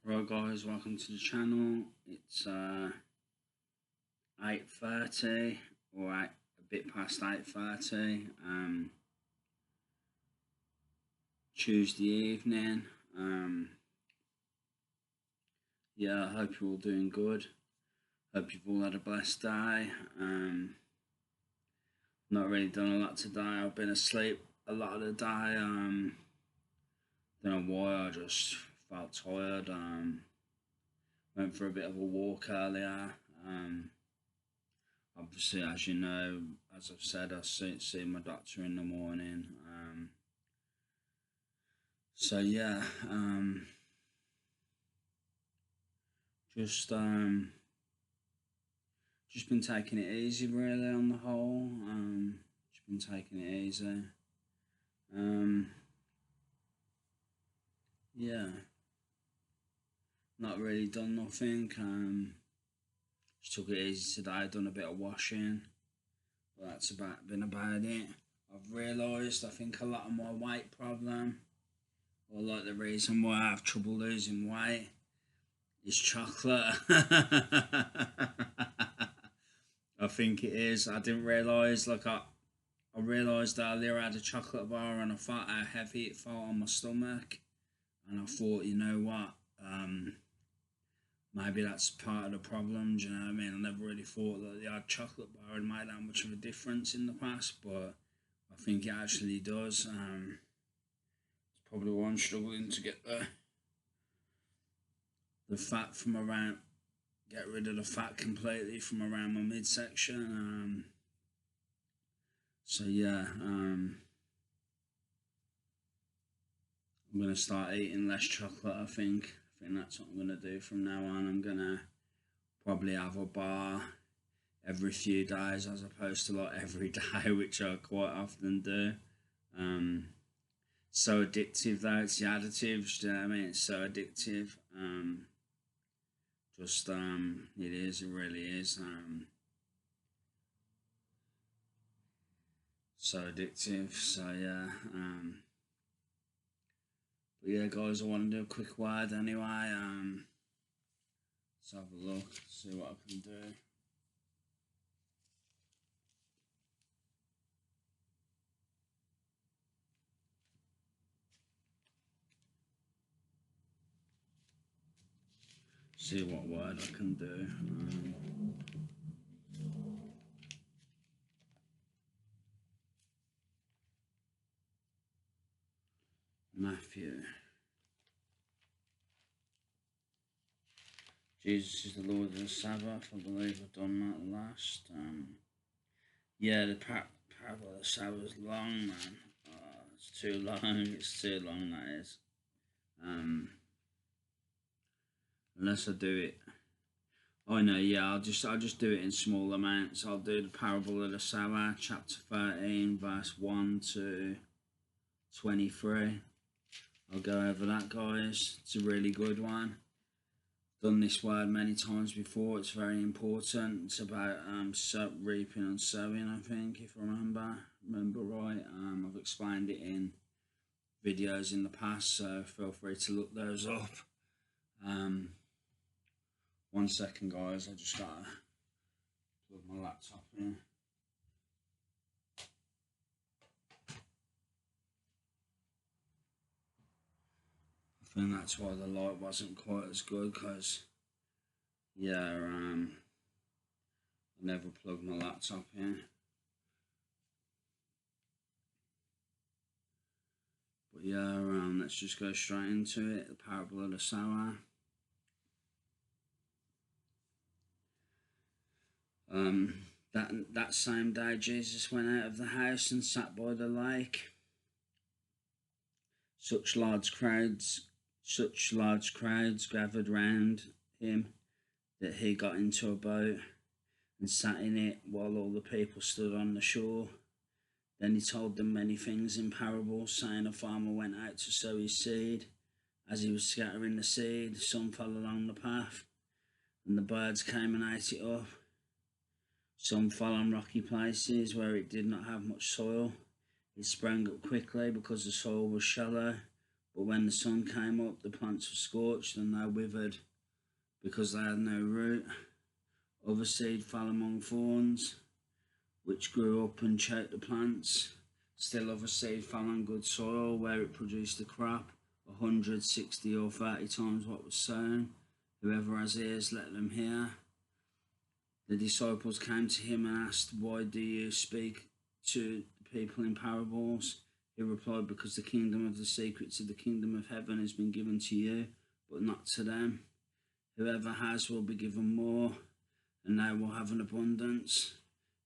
Right guys, welcome to the channel. It's 8:30 or a bit past 8:30 Tuesday evening. Yeah, I hope you're all doing good. Hope you've all had a blessed day. Not really done a lot today. I've been asleep a lot of the day. Don't know why, I just felt tired. Went for a bit of a walk earlier. Obviously, as you know, as I've said, I see my doctor in the morning. So yeah, just just been taking it easy really on the whole. Just been taking it easy. Yeah, not really done nothing. Just took it easy today. Done a bit of washing, but that's been about it. I've realised I think a lot of my weight problem, or like the reason why I have trouble losing weight, is chocolate. I think it is. I didn't realise, I realised earlier I had a chocolate bar and I felt how heavy it felt on my stomach. And I thought, you know what, maybe that's part of the problem, do you know what I mean? I never really thought that the odd chocolate bar had made that much of a difference in the past, but I think it actually does. It's probably why I'm struggling to get the fat from around, get rid of the fat completely from around my midsection. So yeah, I'm gonna start eating less chocolate. I think that's what I'm gonna do from now on. I'm gonna probably have a bar every few days as opposed to like every day, which I quite often do. So addictive though, it's the additives, do you know what I mean? It's so addictive. It is, it really is. So addictive. So yeah. But yeah, guys, I want to do a quick word anyway. Let's have a look, see what I can do. See what word I can do. Matthew. Jesus is the Lord of the Sabbath. I believe I've done that last. Yeah, the parable of the Sabbath is long, man. It's too long. It's too long. That is. Unless I do it. Oh no, yeah. I'll just do it in small amounts. I'll do the parable of the sower, chapter 13, verse 1 to 23. I'll go over that, guys. It's a really good one. Done this word many times before. It's very important. It's about reaping and sowing, I think, if I remember right. I've explained it in videos in the past, so feel free to look those up. 1 second, guys. I just gotta plug my laptop in. I think that's why the light wasn't quite as good, because yeah, I never plugged my laptop in. But yeah, let's just go straight into it. The parable of the sower. That same day, Jesus went out of the house and sat by the lake. Such large crowds gathered round him that he got into a boat and sat in it while all the people stood on the shore. Then he told them many things in parables, saying, a farmer went out to sow his seed. As he was scattering the seed, some fell along the path, and the birds came and ate it up. Some fell on rocky places where it did not have much soil. It sprang up quickly because the soil was shallow. But when the sun came up, the plants were scorched and they withered because they had no root. Other seed fell among thorns, which grew up and choked the plants. Still other seed fell on good soil, where it produced a crop 160 or 30 times what was sown. Whoever has ears, let them hear. The disciples came to him and asked, "Why do you speak to the people in parables?" He replied, "Because the kingdom of the secrets of the kingdom of heaven has been given to you, but not to them. Whoever has will be given more, and they will have an abundance.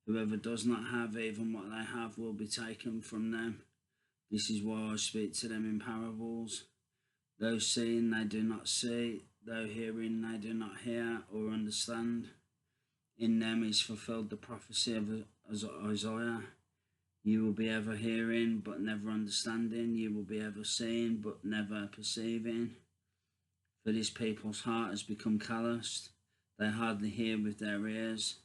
Whoever does not have, even what they have will be taken from them. This is why I speak to them in parables. Though seeing they do not see, though hearing they do not hear or understand. In them is fulfilled the prophecy of Isaiah. You will be ever hearing, but never understanding. You will be ever seeing, but never perceiving. For this people's heart has become calloused. They hardly hear with their ears,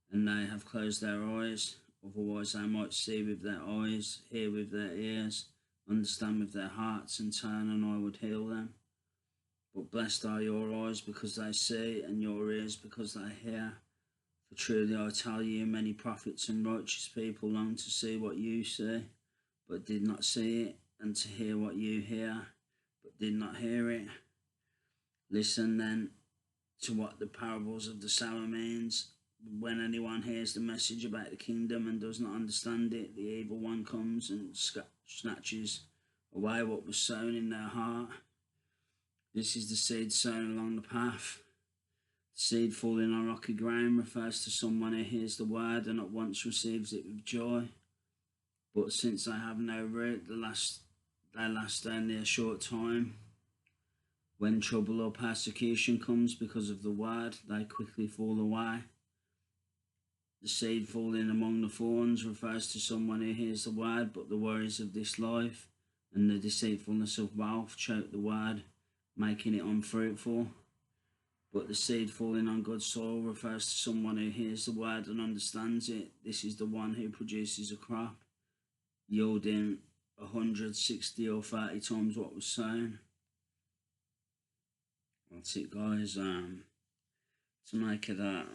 and they have closed their eyes. Otherwise they might see with their eyes, hear with their ears, understand with their hearts, and turn, and I would heal them. But blessed are your eyes because they see, and your ears because they hear. For truly I tell you, many prophets and righteous people long to see what you see, but did not see it, and to hear what you hear, but did not hear it. Listen then to what the parables of the sower means. When anyone hears the message about the kingdom and does not understand it, the evil one comes and snatches away what was sown in their heart. This is the seed sown along the path. The seed falling on rocky ground refers to someone who hears the word and at once receives it with joy. But since they have no root, they last only a short time. When trouble or persecution comes because of the word, they quickly fall away. The seed falling among the thorns refers to someone who hears the word, but the worries of this life and the deceitfulness of wealth choke the word, making it unfruitful. But the seed falling on good soil refers to someone who hears the word and understands it. This is the one who produces a crop, yielding 160 or 30 times what was sown. That's it, guys. To make it that,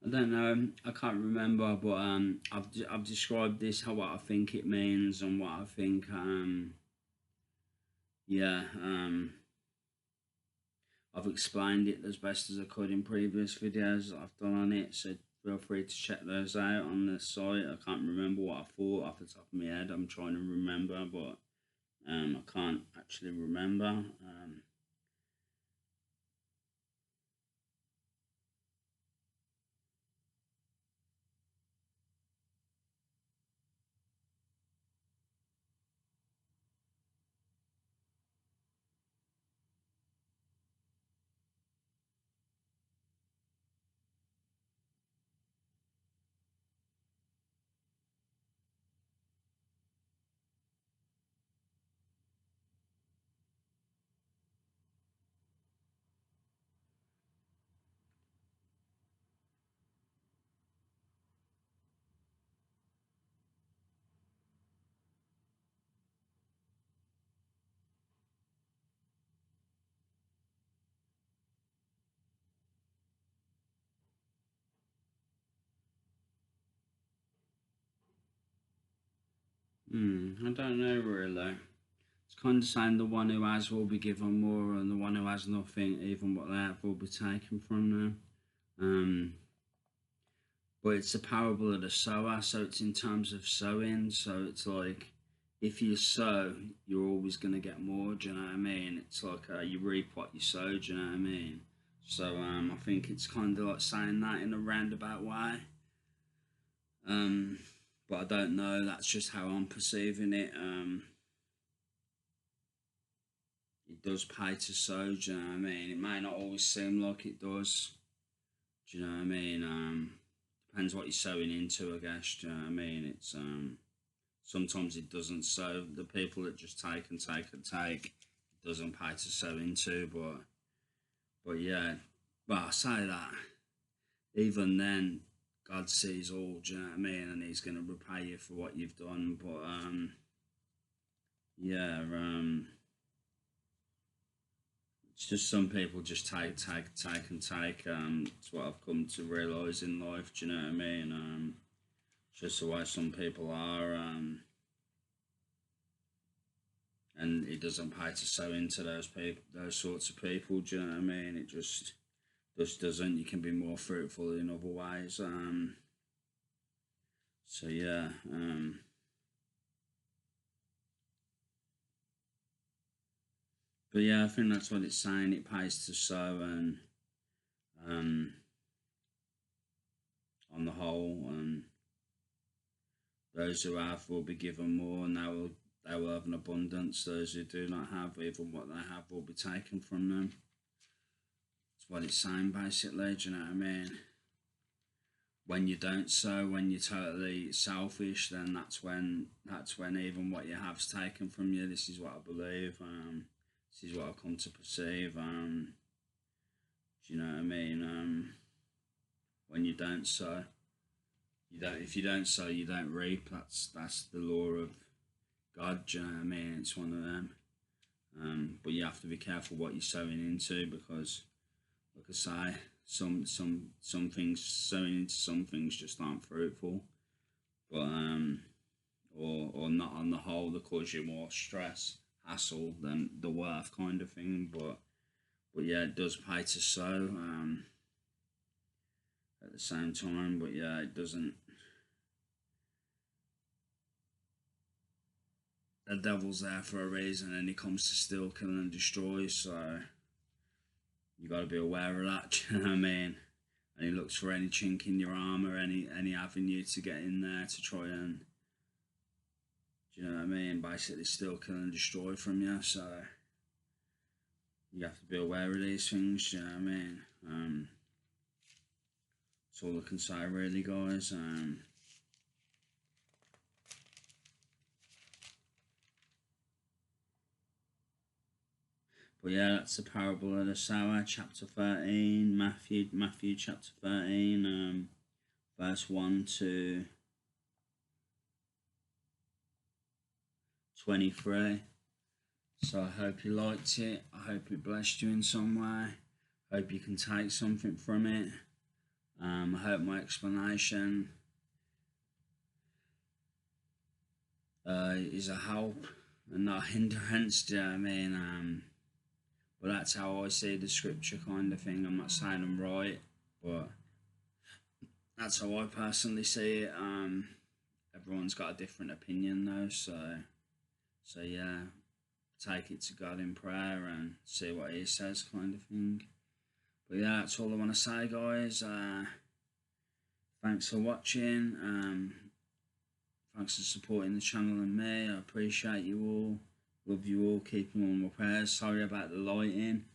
I don't know. I can't remember, but I've described this how what I think it means and what I think yeah I've explained it as best as I could in previous videos that I've done on it. So feel free to check those out on the site. I can't remember what I thought off the top of my head. I'm trying to remember, but I can't actually remember. I don't know really. It's kind of saying the one who has will be given more, and the one who has nothing, even what they have, will be taken from them. But it's a parable of the sower, so it's in terms of sowing. So it's like if you sow, you're always going to get more. Do you know what I mean? It's like you reap what you sow. Do you know what I mean? So I think it's kind of like saying that in a roundabout way. But I don't know. That's just how I'm perceiving it. It does pay to sow. Do you know what I mean? It may not always seem like it does. Do you know what I mean? Depends what you're sowing into, I guess. Do you know what I mean? It's sometimes it doesn't. So the people that just take and take and take, it doesn't pay to sow into. But yeah, but I say that even then, God sees all. Do you know what I mean? And He's going to repay you for what you've done. But yeah, it's just some people just take and take. It's what I've come to realise in life. Do you know what I mean? It's just the way some people are. And it doesn't pay to sow into those people, those sorts of people. Do you know what I mean? It just doesn't. You can be more fruitful in other ways. So yeah. But yeah, I think that's what it's saying. It pays to sow, and um, on the whole, those who have will be given more, and they will have an abundance. Those who do not have, even what they have, will be taken from them. That's what it's saying, basically. Do you know what I mean? When you don't sow, when you're totally selfish, then that's when even what you have's taken from you. This is what I believe. This is what I've come to perceive. Do you know what I mean? When you don't sow, you don't. If you don't sow, you don't reap. That's the law of God. Do you know what I mean? It's one of them. But you have to be careful what you're sowing into, because, like I say, some things, sowing into some things just aren't fruitful. But or not on the whole, they cause you more stress, hassle than the worth, kind of thing. But yeah, it does pay to sow. At the same time, but yeah, it doesn't. The devil's there for a reason, and he comes to steal, kill, and destroy. So you got to be aware of that. Do you know what I mean? And he looks for any chink in your armor, any avenue to get in there to try and, do you know what I mean? Basically, steal, kill, and destroy from you. So you have to be aware of these things. Do you know what I mean? That's all I can say, really, guys. But yeah, that's the parable of the sower, chapter 13, Matthew chapter 13, verse 1 to 23. So I hope you liked it. I hope it blessed you in some way. I hope you can take something from it. I hope my explanation is a help and not a hindrance. Do you know what I mean? But that's how I see the scripture, kind of thing. I'm not saying I'm right, but that's how I personally see it. Everyone's got a different opinion though, so yeah, take it to God in prayer and see what He says, kind of thing. But yeah, that's all I want to say, guys. Thanks for watching. Thanks for supporting the channel and me. I appreciate you all. Love you all. Keeping all my prayers. Sorry about the lighting.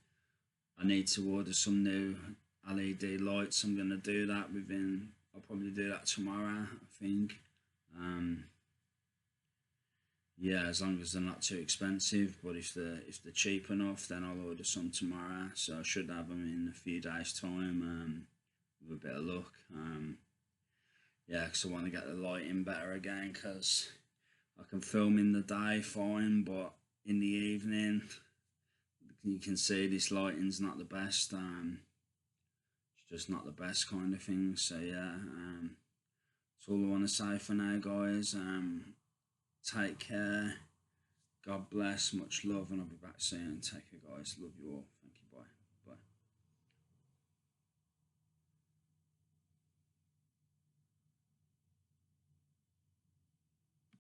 I need to order some new LED lights. I'm gonna do that I'll probably do that tomorrow, I think. Yeah, as long as they're not too expensive. But if they're cheap enough, then I'll order some tomorrow. So I should have them in a few days' time. With a bit of luck. Yeah, because I want to get the lighting better again. Because I can film in the day fine, but in the evening, you can see this lighting's not the best. It's just not the best, kind of thing. So yeah, that's all I want to say for now, guys. Take care. God bless. Much love, and I'll be back soon. Take care, guys. Love you all. Thank you.